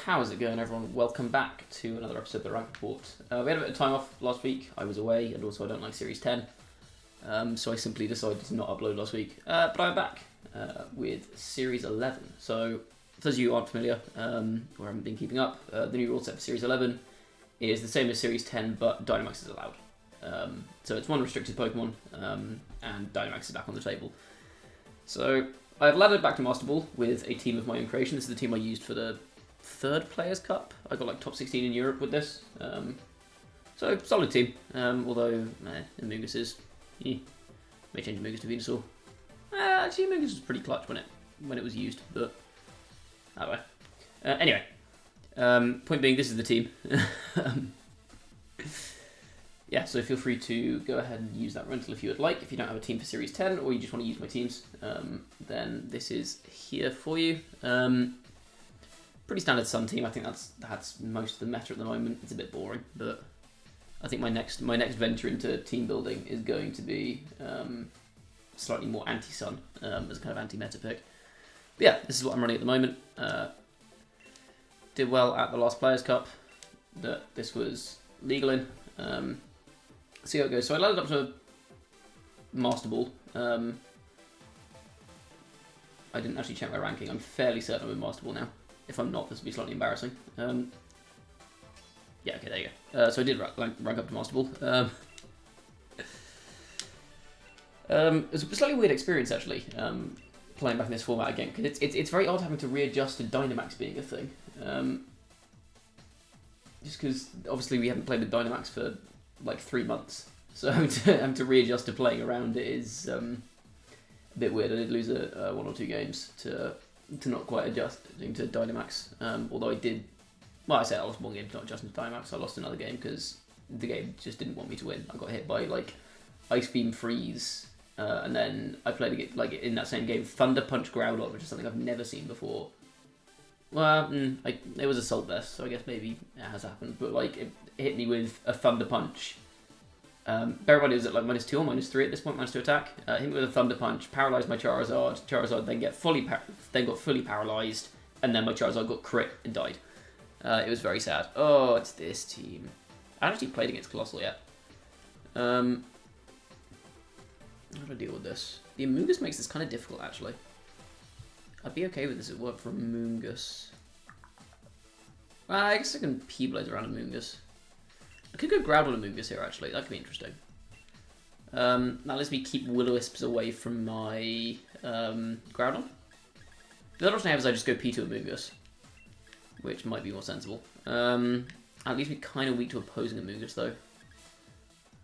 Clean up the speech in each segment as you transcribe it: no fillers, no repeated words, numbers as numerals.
how's it going, everyone? Welcome back to another episode of the Rank Report. We had a bit of time off last week. I was away, and also I don't like Series 10. So I simply decided to not upload last week. But I'm back with Series 11. So, for those of you who aren't familiar, or haven't been keeping up, the new rule set for Series 11 is the same as Series 10, but Dynamax is allowed. So it's one restricted Pokemon, and Dynamax is back on the table. So I've laddered back to Master Ball with a team of my own creation. This is the team I used for the third Players' Cup. I got like top 16 in Europe with this. So solid team. Although Amoonguss is may change Amoonguss to Venusaur. Actually, Amoonguss was pretty clutch when it was used, but anyway. Point being, this is the team. Yeah, so feel free to go ahead and use that rental if you would like. If you don't have a team for Series 10 or you just want to use my teams, then this is here for you. Pretty standard Sun team. I think that's most of the meta at the moment. It's a bit boring, but I think my next venture into team building is going to be slightly more anti-Sun as a kind of anti-meta pick. But yeah, this is what I'm running at the moment. Did well at the last Players' Cup that this was legal in. See how it goes. So I loaded up to Master Ball. I didn't actually check my ranking. I'm fairly certain I'm in Master Ball now. If I'm not, this will be slightly embarrassing. Yeah, okay, there you go. So I did rank up to Master Ball. It was a slightly weird experience, actually, playing back in this format again, because it's very odd having to readjust to Dynamax being a thing. Just because, obviously, we haven't played with Dynamax for, like, 3 months. So having to readjust to playing around it is a bit weird. I did lose 1 or 2 games to not quite adjusting to Dynamax. Although I did... Well, I say I lost 1 game to not adjusting to Dynamax. I lost another game because the game just didn't want me to win. I got hit by, like, Ice Beam Freeze. And then I played, like, in that same game, Thunder Punch Groudon, which is something I've never seen before. Well, it was Assault Vest, so I guess maybe it has happened. But, like, it hit me with a Thunder Punch. Bear in mind it was at, like, -2 or -3 at this point, -2 attack. Hit me with a Thunder Punch, paralysed my Charizard. Charizard then got fully paralysed, and then my Charizard got crit and died. It was very sad. Oh, it's this team. I haven't actually played against Colossal yet. How do I deal with this? The Amoonguss makes this kind of difficult, actually. I'd be okay with this if it worked for Amoonguss. I guess I can P-Blaze around Amoonguss. I could go Groudon Amoonguss here, actually. That could be interesting. That lets me keep Will-O-Wisps away from my Groudon. The other option I have is I just go P2 Amoonguss, which might be more sensible. At least me kind of weak to opposing Amoonguss, though.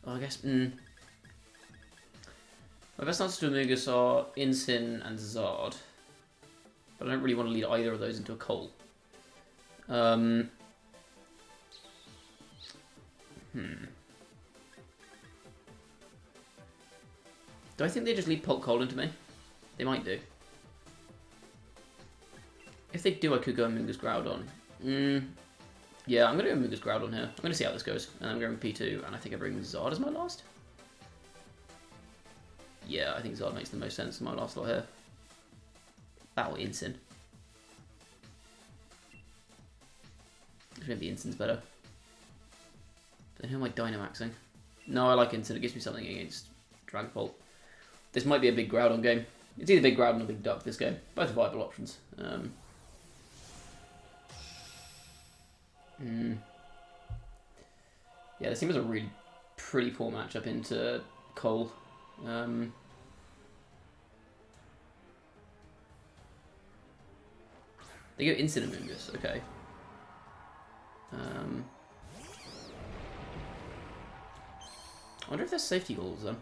Oh, I guess... My best answers to Amoonguss are Incin and Zard. But I don't really want to lead either of those into a Coal. Do I think they just lead Pulp Coal into me? They might do. If they do, I could go Amoonguss Groudon. Yeah, I'm going to go Amoonguss Groudon here. I'm going to see how this goes. And I'm going P2, and I think I bring Zard as my last. Yeah, I think Zard makes the most sense in my last lot here. Battle Incin. Maybe Incin's better. But who am I Dynamaxing? No, I like Incin. It gives me something against Dragapult. This might be a big Groudon game. It's either Big Groudon or Big Duck this game. Both are viable options. Yeah, this seems a really pretty poor matchup into Coal. They go Incin Amoonguss, okay. I wonder if there's safety goals then.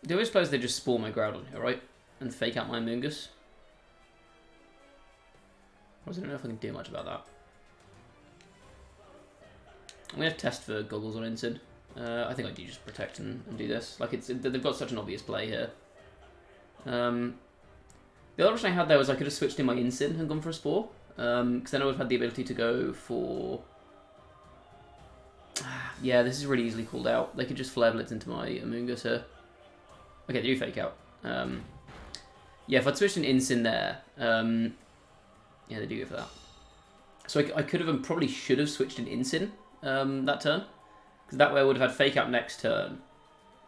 Do I suppose they just spawn my Groudon here, right? And fake out my Amoonguss? I don't know if I can do much about that. I'm going to test for goggles on Incin. I think I do just protect and do this. Like they've got such an obvious play here. The other option I had there was I could have switched in my Incin and gone for a Spore. Because then I would have had the ability to go for... Yeah, this is really easily called out. They could just Flare Blitz into my Amoonguss here. Okay, they do Fake Out. Yeah, if I'd switched an Incin there... yeah, they do go for that. So I could have and probably should have switched an Incin that turn. Because that way I would have had Fake Out next turn.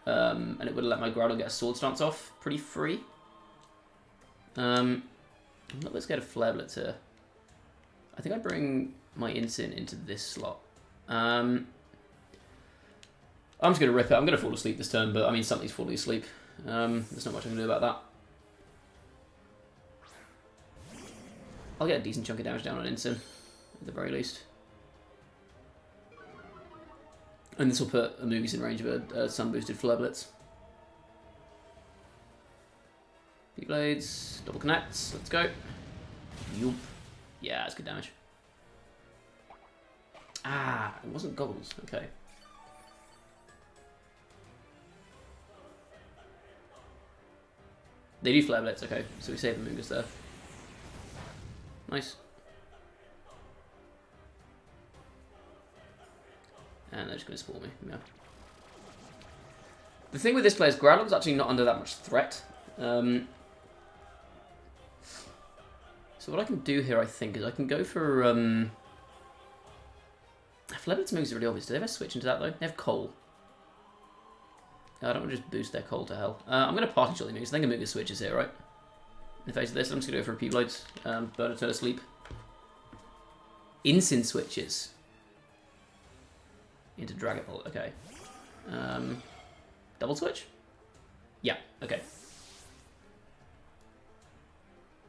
And it would have let my Groudon get a Swords Dance off pretty free. Let's get a Flare Blitz here. I think I'd bring my Incin into this slot. I'm just going to rip it. I'm going to fall asleep this turn, but I mean, something's falling asleep. There's not much I can do about that. I'll get a decent chunk of damage down on Incin, at the very least. And this will put Amoonguss in range of a sun-boosted Flare Blitz. Blades, double connects, let's go. Yup. Yeah, that's good damage. Ah, it wasn't Goggles, okay. They do Flare Blitz, okay, so we save Amoonguss there. Nice. And they're just going to spawn me, yeah. The thing with this player is Groudon's actually not under that much threat. So what I can do here, I think, is I can go for... Flare Blitz moves are really obvious. Do they ever switch into that, though? They have Coal. I don't want to just boost their Coal to hell. I'm going to Parting Shot the Amoonguss. I think Amoonguss switches here, right? In the face of this, I'm just going to go for a P-Blades. Burn a turn of sleep. Incin switches. Into Dragon Ball, okay. Double switch? Yeah, okay.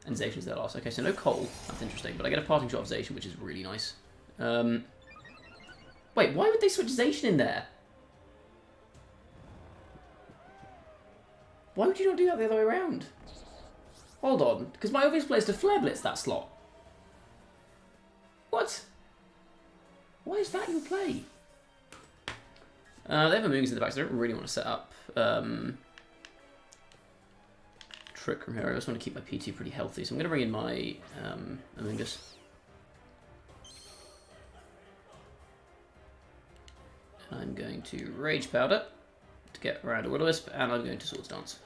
And Zacian's their last. Okay, so no Coal. That's interesting. But I get a Parting Shot of Zacian, which is really nice. Wait, why would they switch Zacian in there? Why would you not do that the other way around? Hold on, because my obvious play is to Flare Blitz that slot. What? Why is that your play? They have Amoonguss in the back, so I don't really want to set up Trick Room here. I just want to keep my P2 pretty healthy, so I'm going to bring in my Amoonguss. I'm going to Rage Powder to get around a Will-O-Wisp, and I'm going to Swords Dance.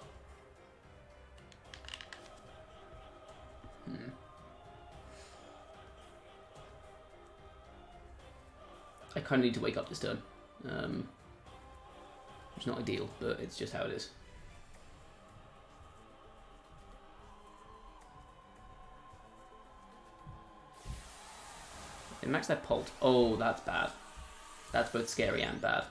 I kind of need to wake up this turn. Which is not ideal, but it's just how it is. They max that Pult. Oh, that's bad. That's both scary and bad.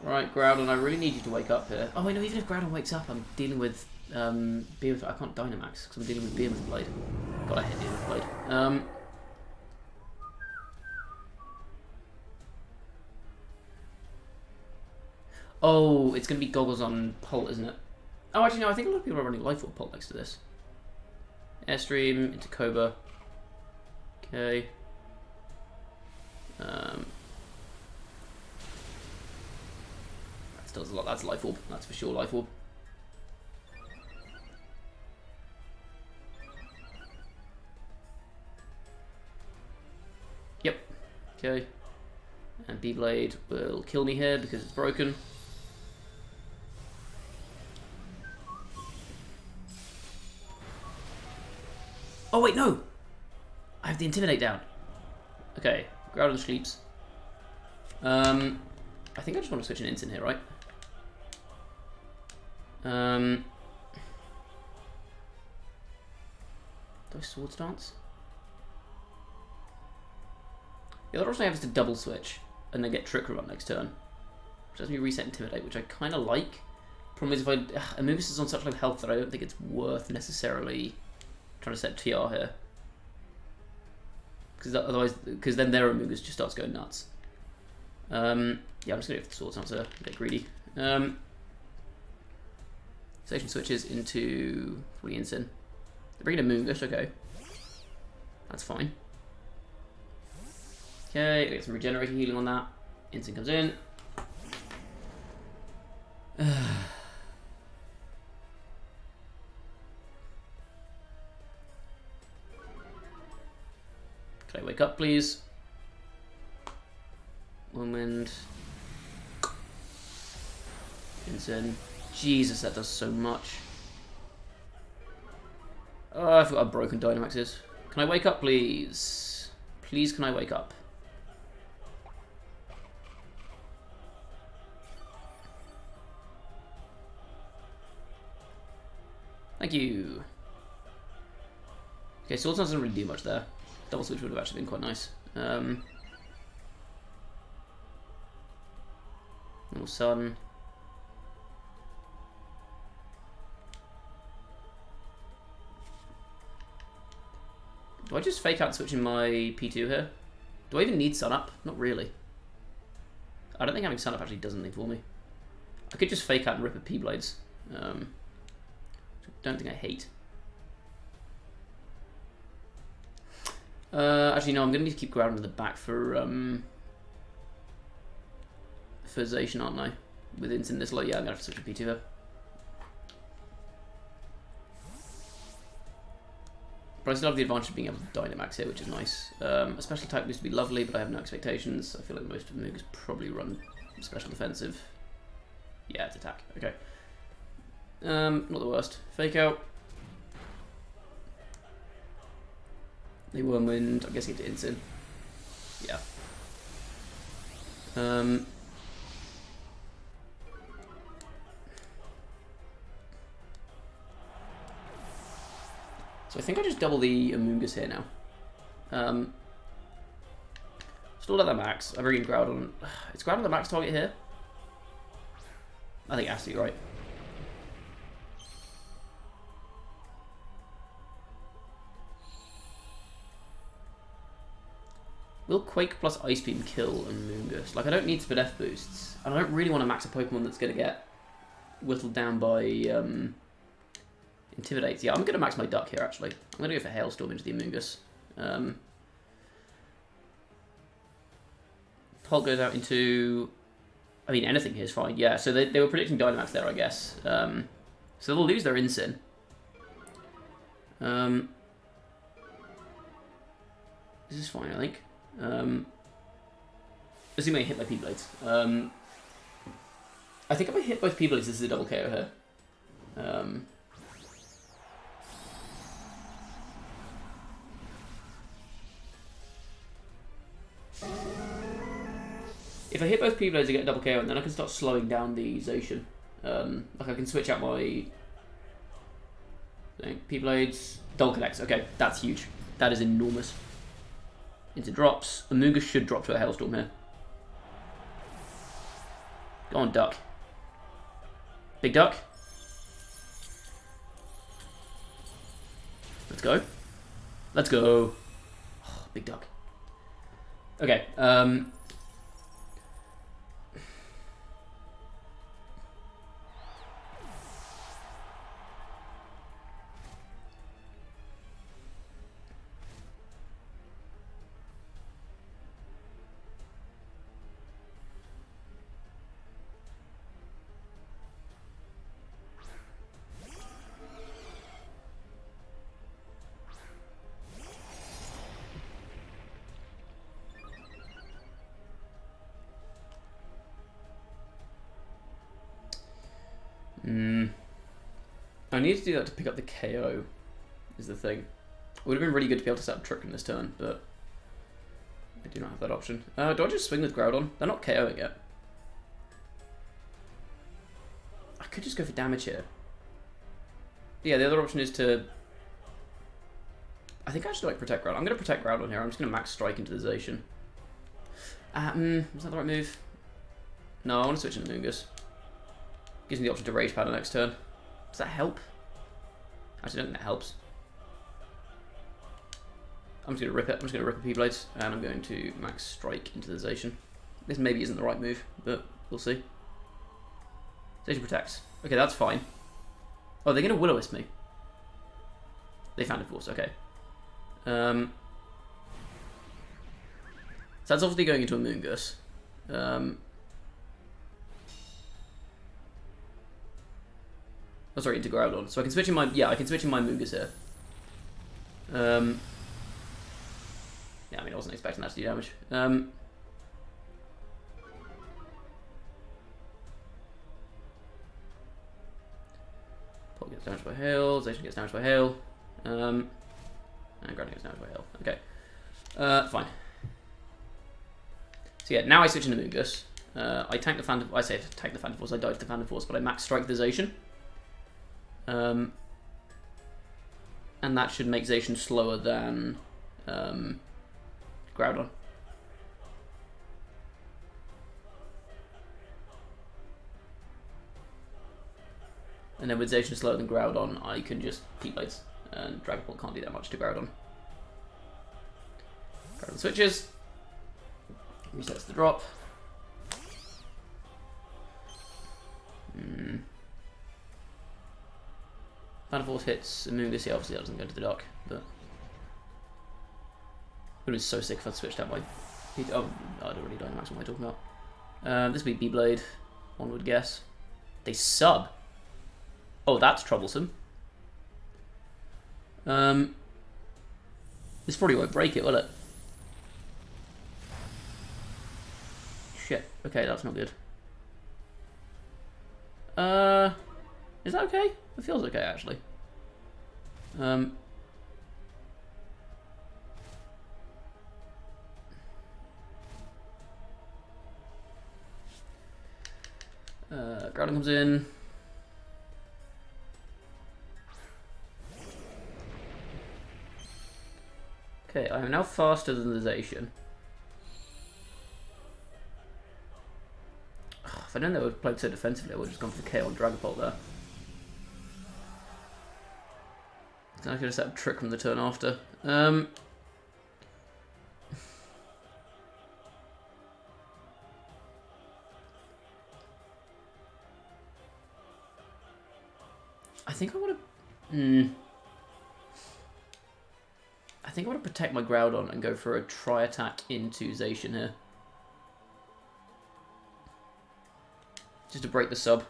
Right, Groudon, I really need you to wake up here. Oh, wait, no, even if Groudon wakes up, I'm dealing with Behemoth. I can't Dynamax, because I'm dealing with Behemoth Blade. God, I hate Behemoth Blade. Oh, it's going to be Goggles on Pult, isn't it? Oh, actually, no, I think a lot of people are running Life Orb Pult next to this. Airstream into Cobra. Okay. That does a lot. That's Life Orb. That's for sure Life Orb. Yep. Okay. And B-Blade will kill me here because it's broken. Oh wait, no! I have the Intimidate down. Okay, Groudon sleeps. I think I just want to switch an Incin here, right? Do I Swords Dance? The other option I have is to double switch and then get Trick Room up next turn. Which lets me reset Intimidate, which I kind of like. Problem is, if Amoonguss is on such low health that I don't think it's worth necessarily trying to set TR here. Because otherwise, because then their Amoonguss just starts going nuts. Yeah, I'm just going to go for the Swords Dance here, a bit greedy. Station switches into Fully Incin. They're bringing Amoonguss, okay. That's fine. Okay, I get some regenerating healing on that. Incin comes in. Can I wake up, please? One wind. Insane. Jesus, that does so much. Oh, I forgot how broken Dynamax is. Can I wake up, please? Please, can I wake up? Thank you. Okay, Swords doesn't really do much there. Double switch would have actually been quite nice. Normal Sun. Do I just fake out switching my P2 here? Do I even need Sun Up? Not really. I don't think having Sun Up actually does anything for me. I could just fake out and rip at P-Blades. Don't think I hate. Actually, no, I'm going to need to keep grounding in the back for Zation, aren't I? With Instant this low, yeah, I'm going to have to switch to P2 here. But I still have the advantage of being able to Dynamax here, which is nice. A special type used to be lovely, but I have no expectations. I feel like most of the moves probably run special defensive. Yeah, it's attack. Okay. Not the worst. Fake out. They Worm Wind. I'm guessing into Instant. Yeah. So I think I just double the Amoonguss here now. Still at that max. I bring in Groudon. Is Groudon the max target here? I think absolutely right. Will Quake plus Ice Beam kill Amoonguss? Like, I don't need Speed F boosts. And I don't really want to max a Pokemon that's going to get whittled down by Intimidate. Yeah, I'm going to max my Duck here, actually. I'm going to go for Hailstorm into the Amoonguss. Hulk goes out into... I mean, anything here is fine. Yeah, so they were predicting Dynamax there, I guess. So they'll lose their Incin. This is fine, I think. Assuming I hit my P-Blades. I think if I hit both P-Blades, this is a double KO here. If I hit both P-Blades, I get a double KO, and then I can start slowing down the Zacian. Like I can switch out my P-Blades, double connects. Okay, that's huge. That is enormous. Into drops. Amoonguss should drop to a Hailstorm here. Go on, Duck. Big Duck. Let's go. Let's go. Oh, big Duck. Okay. I need to do that to pick up the KO, is the thing. It would have been really good to be able to set up Trick in this turn, but I do not have that option. Do I just swing with Groudon? They're not KOing yet. I could just go for damage here. Yeah, the other option is to... I think I should like protect Groudon. I'm going to protect Groudon here. I'm just going to max strike into the Zacian. Was that the right move? No, I want to switch into Amoonguss. Gives me the option to Rage Powder next turn. Does that help? Actually, I don't think that helps. I'm just going to rip it. I'm just going to rip a P-Blades, and I'm going to max strike into the Zacian. This maybe isn't the right move, but we'll see. Zacian protects. Okay, that's fine. Oh, they're going to Will-O-Wisp me. They found a force. Okay. So that's obviously going into Amoonguss. Oh, sorry, into Groudon. So I can switch in my... Yeah, I can switch in my Amoonguss here. Yeah, I mean, I wasn't expecting that to do damage. Paul gets damaged by hail. Zation gets damaged by hail. And Groudon gets damaged by hail. Okay. Fine. So yeah, now I switch into Moongus. I tank the Phantom. I say tank the Phantom Force. I dive to the Phantom Force, but I max strike the Zation. And that should make Zation slower than Groudon. And then with Zation slower than Groudon, I can just P-Blades. And Dragon Ball can't do that much to Groudon. Groudon switches. Resets the drop. Phantom Force hits Moongus. Yeah, obviously that doesn't go to the dock, but it would be so sick if I'd switched out my. Oh, I'd already Dynamax. What am I talking about? This would be B-Blade. One would guess. They sub. Oh, that's troublesome. This probably won't break it, will it? Shit. Okay, that's not good. Is that okay? It feels okay, actually. Groudon comes in. Okay, I am now faster than the Zacian. If I'd known they would have played so defensively, I would have just gone for KO on Dragapult there. I could have set up Trick from the turn after. I think I want to. I think I want to protect my Groudon and go for a tri-attack into Zacian here. Just to break the sub.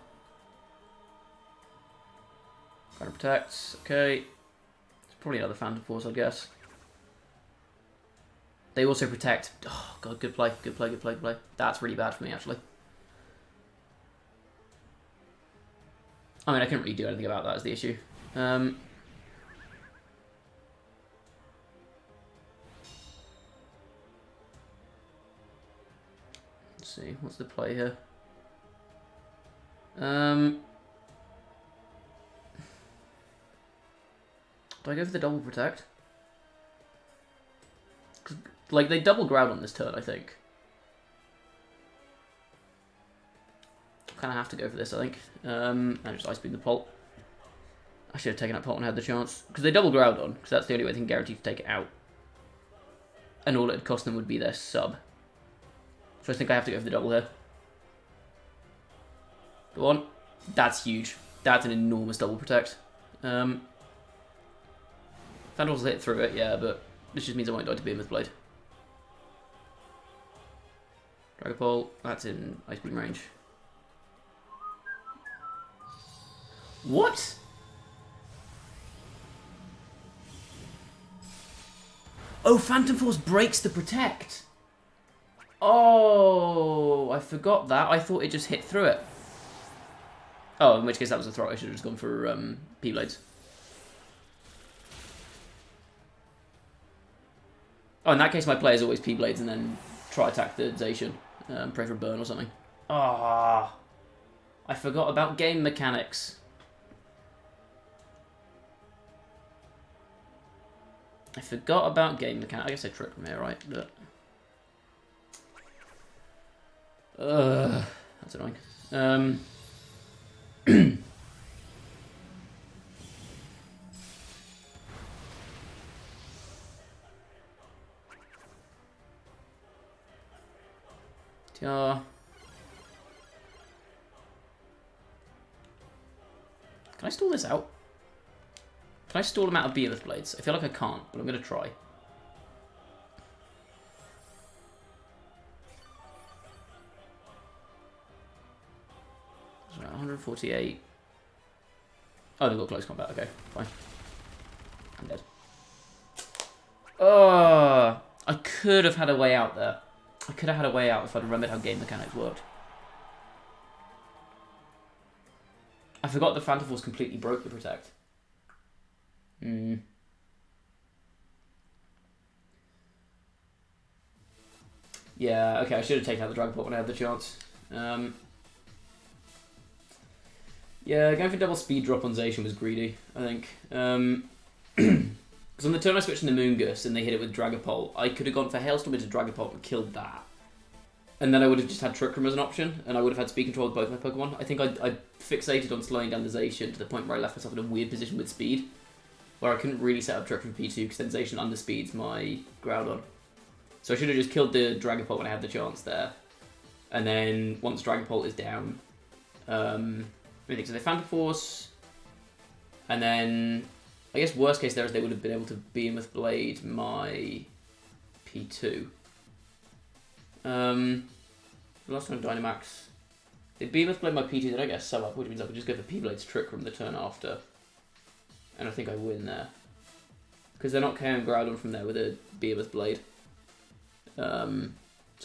Groudon protects. Okay. It's probably another Phantom Force, I guess. They also protect. Oh, God, good play. Good play, good play, good play. That's really bad for me, actually. I mean, I couldn't really do anything about that, is the issue. Let's see, what's the play here? Do I go for the double protect? Like, they double Groudon this turn, I think. Kind of have to go for this, I think. And just Ice Beam the Pult. I should have taken out Pult when I had the chance. Because they double Groudon, because that's the only way they can guarantee to take it out. And all it would cost them would be their sub. So I think I have to go for the double here. Go on. That's huge. That's an enormous double protect. Phantom will hit through it, yeah, but this just means I won't die to Beam with Blade. Dragapult, that's in Ice Beam range. What? Oh, Phantom Force breaks the protect. Oh, I forgot that. I thought it just hit through it. Oh, in which case that was a throw. I should have just gone for P-Blades. Oh, in that case my player's always P-Blades and then try attack the Zacian. Pray for a burn or something. Ah, I forgot about game mechanics. I forgot about game mechanics. I guess I trick from here, right? But... that's annoying. TR. Can I stall this out? Can I stall him out of Behemoth Blades? I feel like I can't, but I'm going to try. So 148. Oh, they've got close combat. Okay, fine. I'm dead. Oh, I could have had a way out there. I could have had a way out if I'd remembered how game mechanics worked. I forgot the Phantom Force completely broke the Protect. Yeah, okay, I should have taken out the Dragon Pulse when I had the chance. Yeah, going for double speed drop on Zacian was greedy, I think. Because on the turn I switched into Moongus and they hit it with Dragapult, I could have gone for Hailstorm into Dragapult and killed that. And then I would have just had Trick Room as an option, and I would have had Speed Control with both my Pokemon. I think I fixated on slowing down the Zacian to the point where I left myself in a weird position with speed, where I couldn't really set up Trick Room P2 because then Zacian underspeeds my Groudon. So I should have just killed the Dragapult when I had the chance there. And then once Dragapult is down, I think so. They Phantom Force, and then I guess worst case there is they would have been able to Behemoth Blade my P2. Last one Dynamax. They Behemoth Blade my P2, they don't get a sub up, which means I could just go for P-Blade's Trick Room the turn after. And I think I win there. Because they're not KOing Groudon from there with a Behemoth Blade. So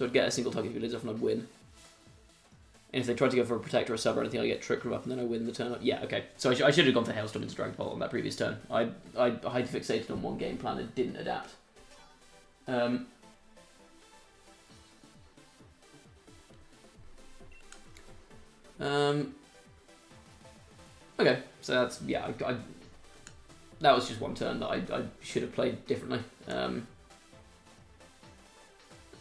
I'd get a single target if it off and I'd win. And if they tried to go for a Protect or a Sub or anything, I'd get Trick Room up and then I win the turn up. Yeah, okay. So I should have gone for Hailstorm into Dragapult on that previous turn. I fixated on one game plan and didn't adapt. Okay, so that's, yeah, that was just one turn that I should have played differently.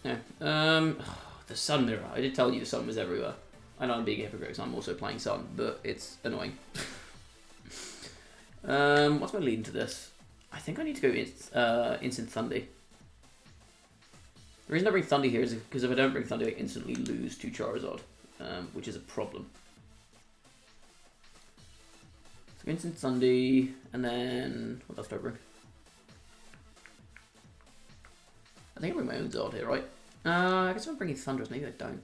Yeah. The Sun Mirror. I did tell you the Sun was everywhere. I know I'm being a hypocrite because I'm also playing Sun, but it's annoying. What's my lead into this? I think I need to go Instant Thundy. The reason I bring Thundy here is because if I don't bring Thundy, I instantly lose to Charizard, which is a problem. So Instant Thundy, and then what else do I bring? I think I bring my own Zard here, right? I guess I'm bringing Thundurus, maybe I don't.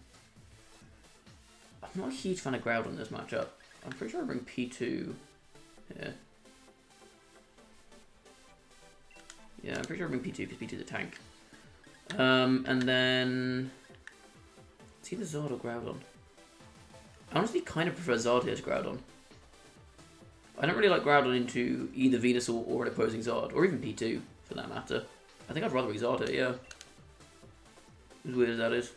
I'm not a huge fan of Groudon in this matchup. I'm pretty sure I bring P2 here. Yeah, I'm pretty sure I bring P2 because P2 is a tank. And then... It's either Zard or Groudon. I honestly kind of prefer Zard here to Groudon. I don't really like Groudon into either Venusaur or an opposing Zard, or even P2 for that matter. I think I'd rather be Zard here, yeah. As weird as that is.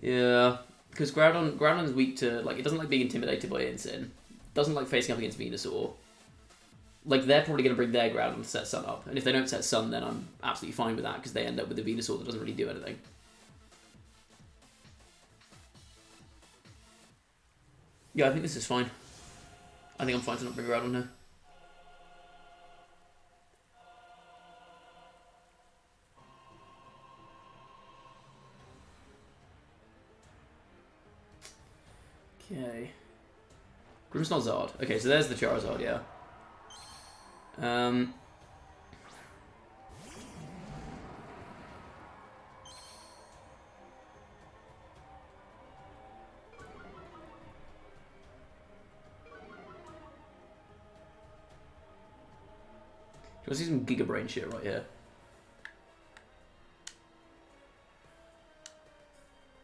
Yeah, because Groudon is weak to, like, it doesn't like being intimidated by Incin. Doesn't like facing up against Venusaur. Like, they're probably going to bring their Groudon to set Sun up. And if they don't set Sun, then I'm absolutely fine with that, because they end up with a Venusaur that doesn't really do anything. Yeah, I think this is fine. I think I'm fine to not bring Groudon here. Okay. Grimmsnarl Zard. Okay, so there's the Charizard, yeah. You want to see some Giga Brain shit right here?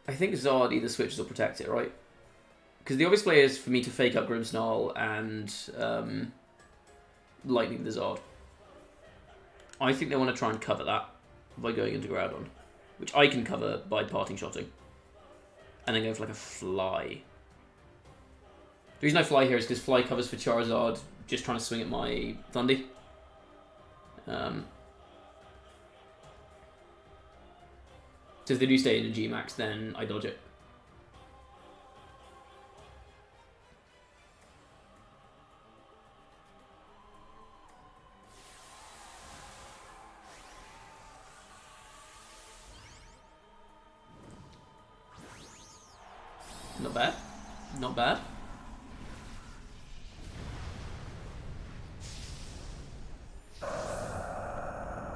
I think Zard either switches or protects it, right? Because the obvious play is for me to fake up Grimmsnarl and Lightning the Zard. I think they want to try and cover that by going into Groudon, which I can cover by parting shotting. And then go for like a Fly. The reason I Fly here is because Fly covers for Charizard just trying to swing at my Thundy. So if they do stay in a G-Max, then I dodge it. Not bad. Not bad.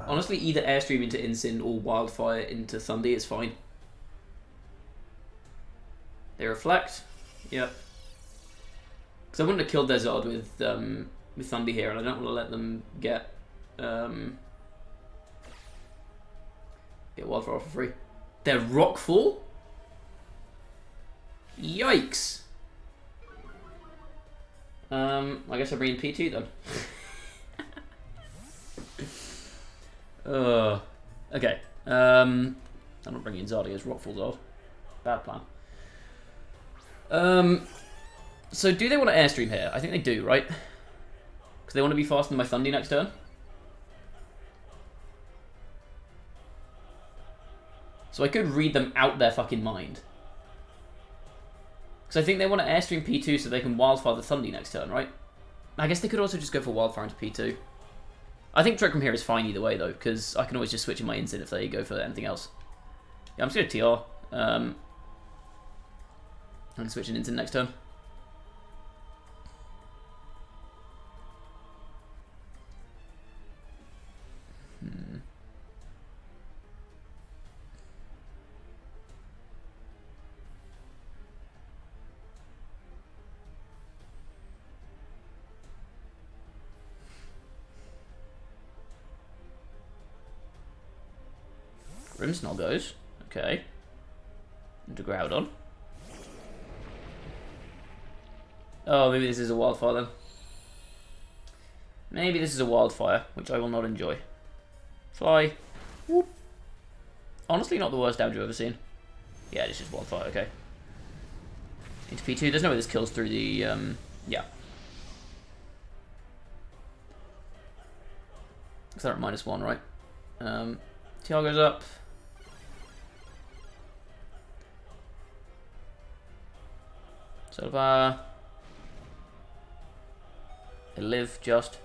Honestly, either Airstream into Incin or Wildfire into Thundy is fine. They reflect. Yep. Because I wouldn't have killed their Zod with Thundy here, and I don't want to let them get Wildfire for free. Their Rockfall? Yikes! I guess I bring in P2 then. Okay. I'm not bringing in Zod, it's Rockfall Zod. Bad plan. So do they want to Airstream here? I think they do, right? Because they want to be faster than my Thundy next turn. So I could read them out their fucking mind. Because I think they want to Airstream P2 so they can Wildfire the Thundy next turn, right? I guess they could also just go for Wildfire into P2. I think Trick Room here is fine either way, though, because I can always just switch in my Instant if they go for anything else. Yeah, I'm just going to TR. And switch in Instant next turn. Grimmsnarl goes. Okay. Into Groudon. Oh, maybe this is a Wildfire then. Maybe this is a Wildfire, which I will not enjoy. Fly. Whoop. Honestly, not the worst damage I've ever seen. Yeah, it's just Wildfire, okay. Into P2. There's no way this kills through the, yeah. Because they're at -1, right? TR goes up. Silva. They live just.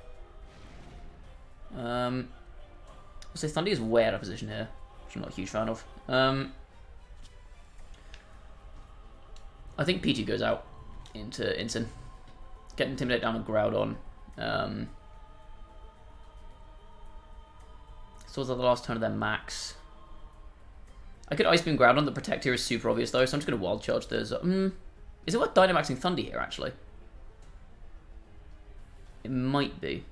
I'll say Thundy is way out of position here, which I'm not a huge fan of. I think P2 goes out into Incin. Get Intimidate down on Groudon. Swords are the last turn of their max. I could Ice Beam Groudon. The Protect here is super obvious though, so I'm just going to Wild Charge this. Is it worth Dynamaxing Thundy here, actually? It might be.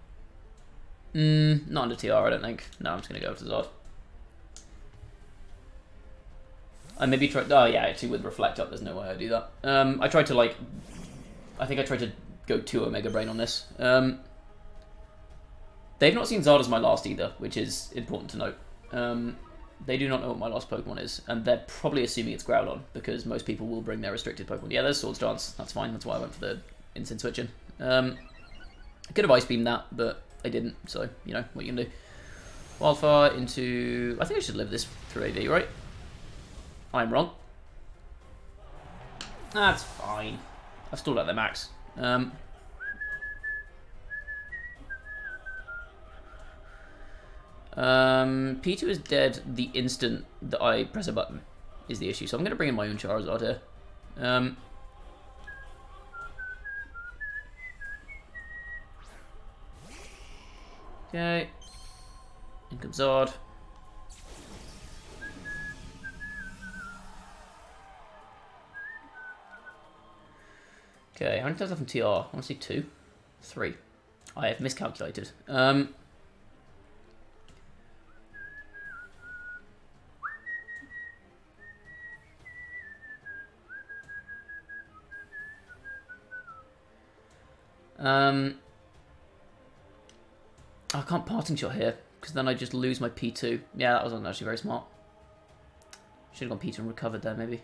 Not under TR, I don't think. No, I'm just going to go for Zod. I maybe tried... Oh, yeah, actually, with Reflect Up, there's no way I do that. I tried to, like... I think I tried to go 2 Omega Brain on this. They've not seen Zod as my last either, which is important to note. They do not know what my last Pokemon is, and they're probably assuming it's Groudon, because most people will bring their restricted Pokemon. Yeah, there's Swords Dance. That's fine. That's why I went for the Instant switching. I could have Ice Beamed that, but I didn't, so, you know, what you can do. Wildfire into... I think I should live this through AV, right? I'm wrong. That's fine. I've stalled out their max. P2 is dead the instant that I press a button is the issue, so I'm going to bring in my own Charizard here. Okay. In comes Zard. Okay, how many times left from TR? I want to see 2. 3. I have miscalculated. I can't Parting Shot here, because then I just lose my P2. Yeah, that wasn't actually very smart. Should have gone P2 and recovered there, maybe.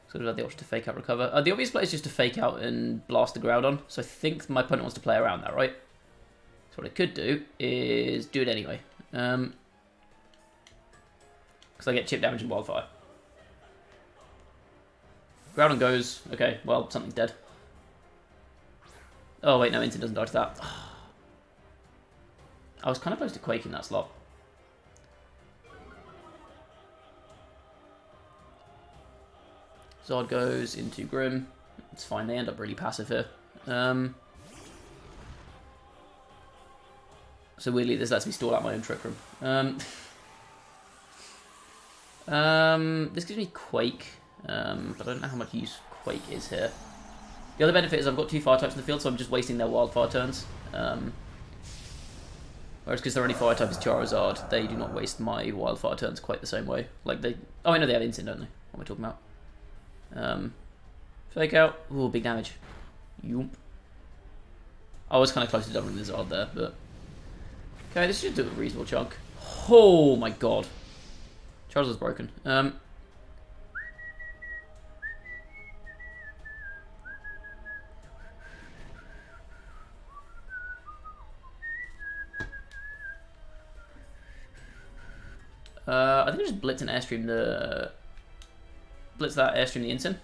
So I've had the option to Fake Out, Recover. The obvious play is just to Fake Out and blast the Groudon, so I think my opponent wants to play around that, right? So what I could do is do it anyway. Because I get Chip Damage and Wildfire. Groudon goes. Okay, well, something's dead. Oh, wait, no, Instant doesn't dodge that. I was kind of close to Quake in that slot. Zod goes into Grim. It's fine, they end up really passive here. So weirdly, this lets me stall out my own Trick Room. This gives me Quake, but I don't know how much use Quake is here. The other benefit is I've got 2 fire types in the field, so I'm just wasting their wildfire turns. Whereas because their only fire type is Charizard, they do not waste my wildfire turns quite the same way. Like they... Oh, I know they have Instant, don't they? What am I talking about? Fake out. Ooh, big damage. Yoop. I was kind of close to doubling the Zard there, but... Okay, this should do a reasonable chunk. Oh my god. Charizard's broken. I think I just blitz and airstream the... Blitz that, airstream the Instant.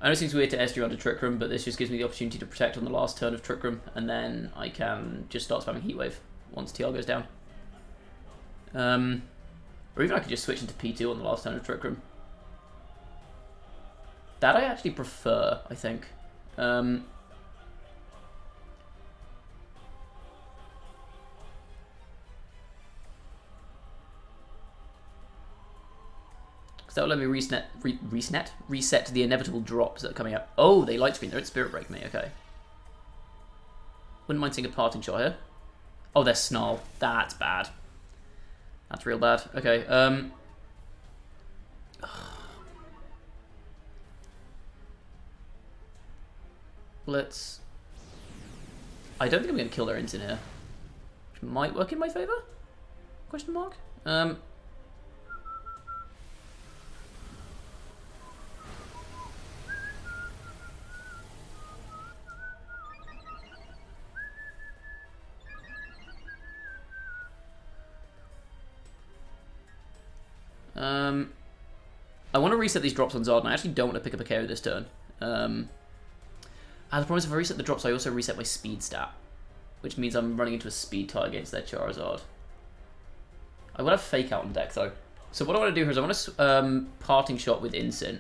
I know it seems weird to airstream onto Trick Room, but this just gives me the opportunity to protect on the last turn of Trick Room, and then I can just start spamming Heat Wave once TR goes down. Or even I could just switch into P2 on the last turn of Trick Room. That I actually prefer, I think. That will let me reset the inevitable drops that are coming out. Oh, they light screen. They're at Spirit Break me. Okay. Wouldn't mind seeing a parting shot here. Oh, they're Snarl. That's bad. That's real bad. Okay. Let's... I don't think I'm going to kill their Instant here. Which might work in my favour? Question mark? I want to reset these drops on Zard, and I actually don't want to pick up a KO this turn. The problem is if I reset the drops, I also reset my speed stat, which means I'm running into a speed tie against their Charizard. I will have Fake Out on deck, though. So what I want to do here is I want to parting shot with Instant.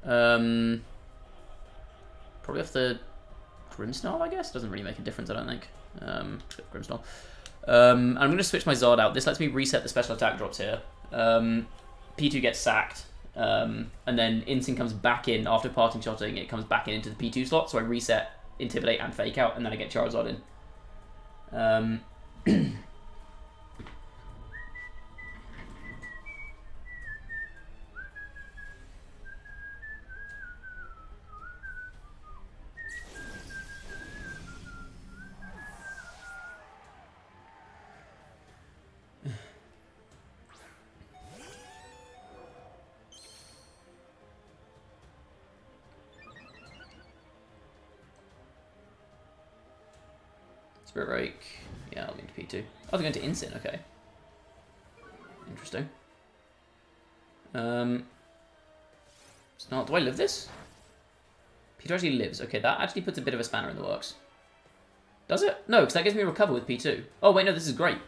Probably off the Grimmsnarl, I guess? Doesn't really make a difference, I don't think. Grimmsnarl. I'm going to switch my Zard out. This lets me reset the special attack drops here. P2 gets sacked, and then Instant comes back in after parting shotting. It comes back in into the P2 slot, so I reset Intimidate and Fake Out, and then I get Charizard in. Spirit Break. Yeah, I'll go into P2. Oh, they're going to Instant, okay. Interesting. It's not... Do I live this? P2 actually lives. Okay, that actually puts a bit of a spanner in the works. Does it? No, because that gives me a recover with P2. Oh, wait, no, this is great.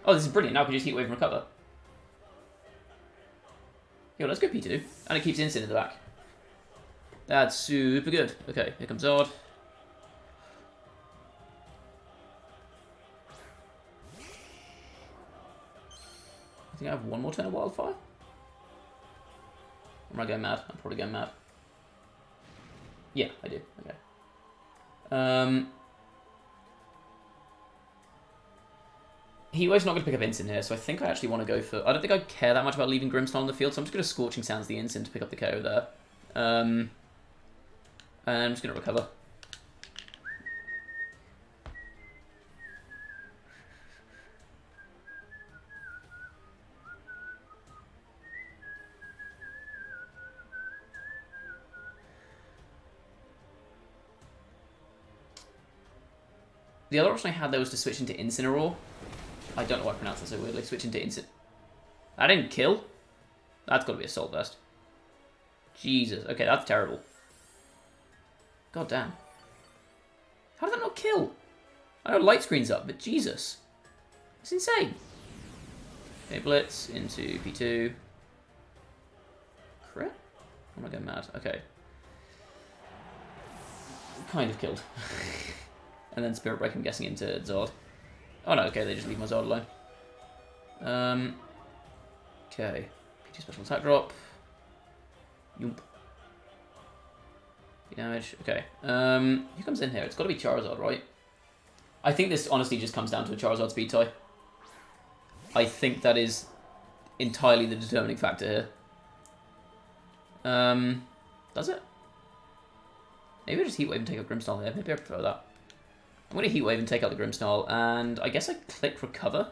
Oh, this is brilliant. Now I can just Heat Wave and recover. Yo, let's go P2. And it keeps Instant in the back. That's super good. Okay, here comes Zard. I think I have one more turn of Wildfire. Or am I going mad? I'm probably going mad. Yeah, I do. Okay. Heat Wave's not going to pick up Instant here, so I think I actually want to go for... I don't think I care that much about leaving Grimmsnarl on the field, so I'm just going to Scorching Sands the Instant to pick up the KO there. And I'm just going to recover. The other option I had there was to switch into Incineroar. I don't know why I pronounced that so weirdly. Switch into Instant. That didn't kill? That's got to be Assault Vest. Jesus. Okay, that's terrible. God damn. How did that not kill? I know light screen's up, but Jesus. It's insane. Okay, Blitz into P2. Crit? Or am I going mad? Okay. Kind of killed. And then Spirit Break, I'm guessing, into Zord. Oh no, okay, they just leave my Zard alone. Okay. PG special attack drop. Yoomp. Damage. Okay. Who comes in here? It's got to be Charizard, right? I think this honestly just comes down to a Charizard speed tie. I think that is entirely the determining factor here. Does it? Maybe I just Heat Wave and take out Grimmsnarl here. Maybe I prefer that. I'm going to Heat Wave and take out the Grimmsnarl, and I guess I click Recover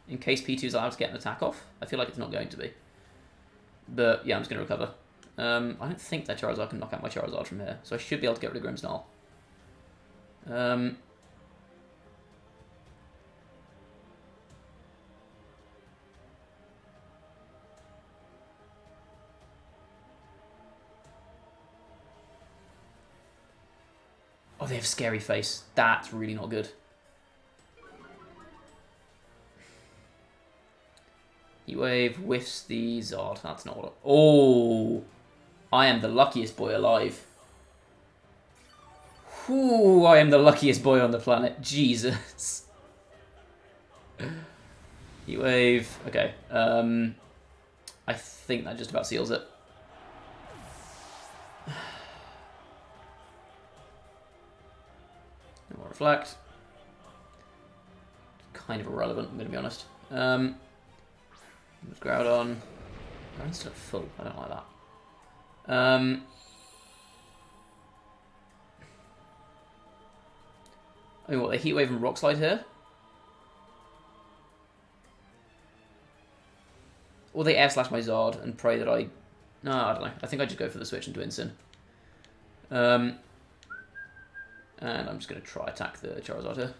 in case P2 is allowed to get an attack off. I feel like it's not going to be. But yeah, I'm just going to Recover. I don't think that Charizard can knock out my Charizard from here, so I should be able to get rid of Grimmsnarl. Oh, they have Scary Face. That's really not good. Heat Wave whiffs the Zard. That's not what Oh! I am the luckiest boy alive. Whew, I am the luckiest boy on the planet. Jesus. Heat Wave. Okay. I think that just about seals it. No more Reflect. Kind of irrelevant, I'm going to be honest. Groudon. Groudon's still at full. I don't like that. I mean, what, they Heat Wave and Rock Slide here? Or they Air Slash my Zard and pray that I... No, I don't know. I think I just go for the switch into Incin. And I'm just going to try attack the Charizard here.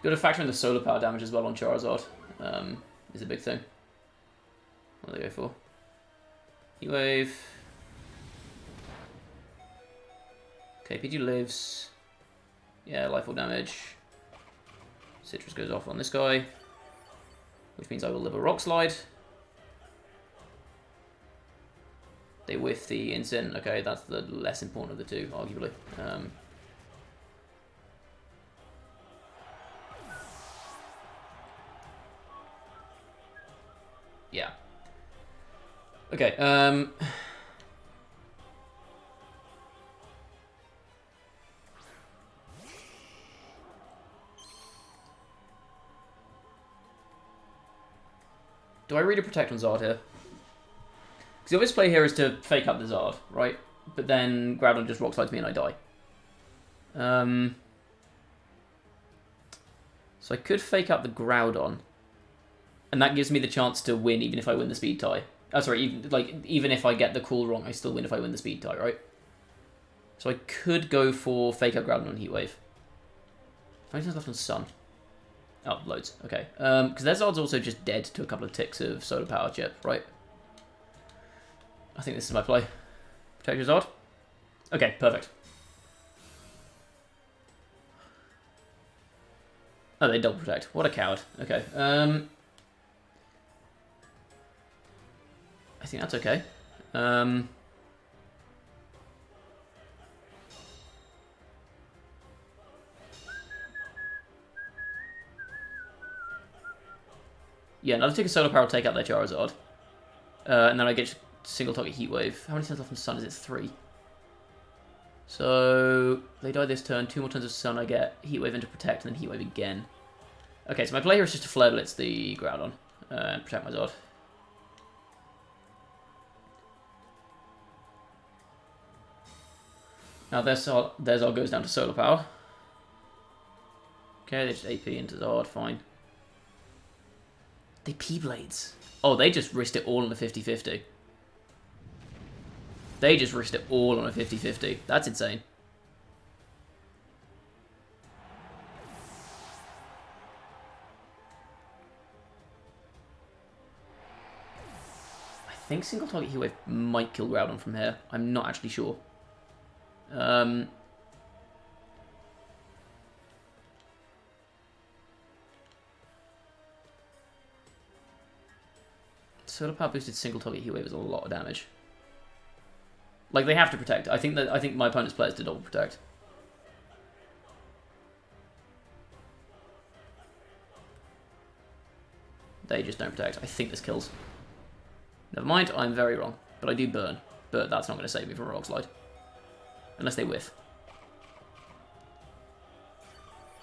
Got to factor in the solar power damage as well on Charizard. Is a big thing. What do they go for? Heat Wave. Okay, PG lives. Yeah, life or damage. Citrus goes off on this guy, which means I will live a Rock Slide. They whiff the Incin. Okay, that's the less important of the two, arguably. Yeah. Okay, do I read a Protect on Zard here? Because the obvious play here is to fake up the Zard, right? But then Groudon just Rock Slides me and I die. So I could fake up the Groudon. And that gives me the chance to win even if I win the speed tie. Oh, sorry, even if I get the call wrong, I still win if I win the speed tie, right? So I could go for fake out Groudon on Heat Wave. How many turns left on Sun? Oh, loads. Okay. Because their Zard's also just dead to a couple of ticks of Solar Power Chip, right? I think this is my play. Protect your Zard. Okay, perfect. Oh, they double protect. What a coward. Okay. I think that's okay. Yeah, another tick of Solar Power will take out their Charizard. And then I get single target Heat Wave. How many turns left on Sun? Is it 3? So they die this turn. 2 more turns of Sun. I get Heat Wave into Protect and then Heat Wave again. Okay, so my play here is just to Flare Blitz the Groudon and protect my Zard. Now their Zard goes down to Solar Power. Okay, they just AP into Zard, fine. They P-Blades. Oh, they just risked it all on a 50-50. They just risked it all on a 50-50. That's insane. I think single target Heat Wave might kill Groudon from here. I'm not actually sure. Solar Power boosted single target heat wave is a lot of damage. Like, they have to protect. I think my opponent's players did double protect. They just don't protect. I think this kills. Never mind, I'm very wrong. But I do burn. But that's not going to save me from a Rock Slide. Unless they whiff.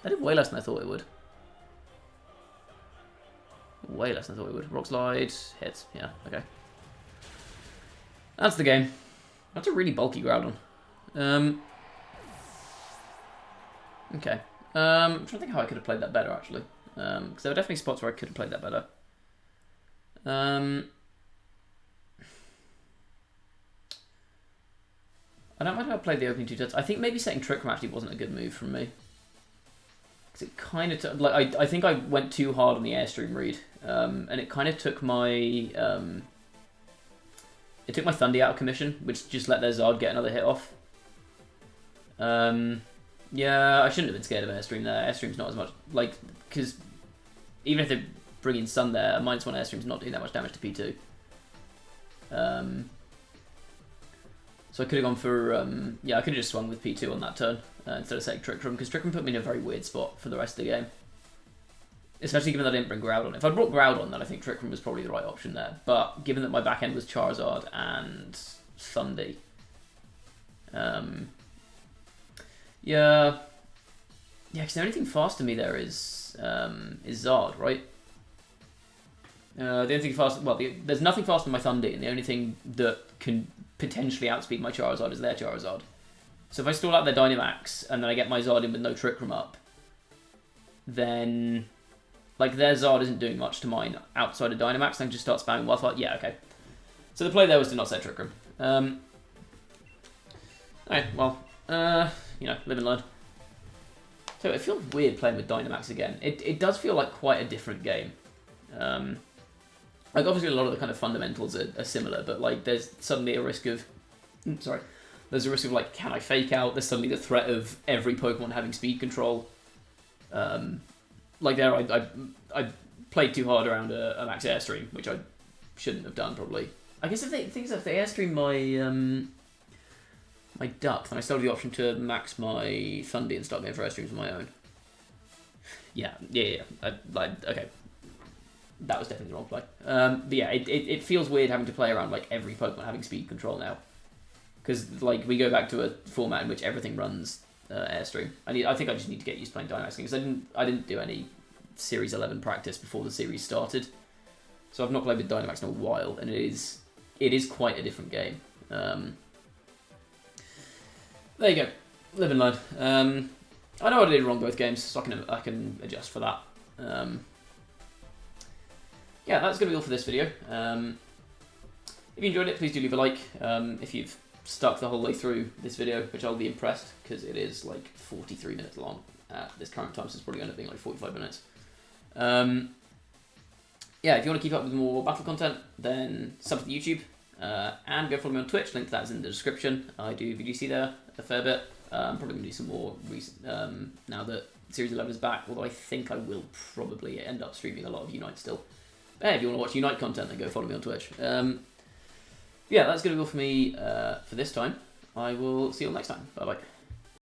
That did way less than I thought it would. Way less than I thought it would. Rock Slide, hits. Yeah, okay. That's the game. That's a really bulky Groudon. Okay. I'm trying to think how I could have played that better, actually. Because there were definitely spots where I could have played that better. I don't mind how I played the opening 2 turns. I think maybe setting Trick Room actually wasn't a good move from me. Because it kind of... like, I think I went too hard on the Airstream read. And it kind of took my... it took my Thundy out of commission, which just let their Zard get another hit off. Yeah, I shouldn't have been scared of Airstream there. Airstream's not as much... like, because even if they bring in Sun there, a -1 Airstream's not doing that much damage to P2. So I could have gone for... yeah, I could have just swung with P2 on that turn instead of setting Trick Room, because Trick Room put me in a very weird spot for the rest of the game. Especially given that I didn't bring Groudon. If I'd brought Groudon, then I think Trick Room was probably the right option there. But given that my back end was Charizard and Thundy... yeah... Yeah, because the only thing fast to me there is Zard, right? The only thing fast... well, there's nothing faster than my Thundy, and the only thing that can potentially outspeed my Charizard is their Charizard. So if I stall out their Dynamax, and then I get my Zard in with no Trick Room up, then... like, their Zard isn't doing much to mine outside of Dynamax, and I can just start spamming Wildfire. Yeah, okay. So the play there was to not set Trick Room. Alright, well, you know, live and learn. So it feels weird playing with Dynamax again. It does feel like quite a different game. Like, obviously a lot of the kind of fundamentals are similar, but, like, there's suddenly a risk of... sorry. There's a risk of, like, can I fake out? There's suddenly the threat of every Pokemon having speed control. Like, there, I played too hard around a max Airstream, which I shouldn't have done, probably. I guess if they Airstream my Duck, then I still have the option to max my Thundy and start going for Airstreams of my own. Yeah. Okay. That was definitely the wrong play. But yeah, it feels weird having to play around, like, every Pokemon having speed control now. Because, like, we go back to a format in which everything runs Airstream. I think I just need to get used to playing Dynamax, because I didn't do any Series 11 practice before the series started. So I've not played with Dynamax in a while, and it is quite a different game. There you go. Live and learn. I know I did wrong both games, so I can adjust for that. Yeah, that's going to be all for this video. If you enjoyed it, please do leave a like. If you've stuck the whole way through this video, which I'll be impressed, because it is like 43 minutes long at this current time, so it's probably going to be like 45 minutes. Yeah, if you want to keep up with more battle content, then sub to the YouTube, and go follow me on Twitch. Link to that is in the description. I do VGC there a fair bit. I'm probably going to do some more now that Series 11 is back, although I think I will probably end up streaming a lot of Unite still. But hey, if you want to watch Unite content, then go follow me on Twitch. Yeah, that's going to be all for me for this time. I will see you all next time. Bye-bye.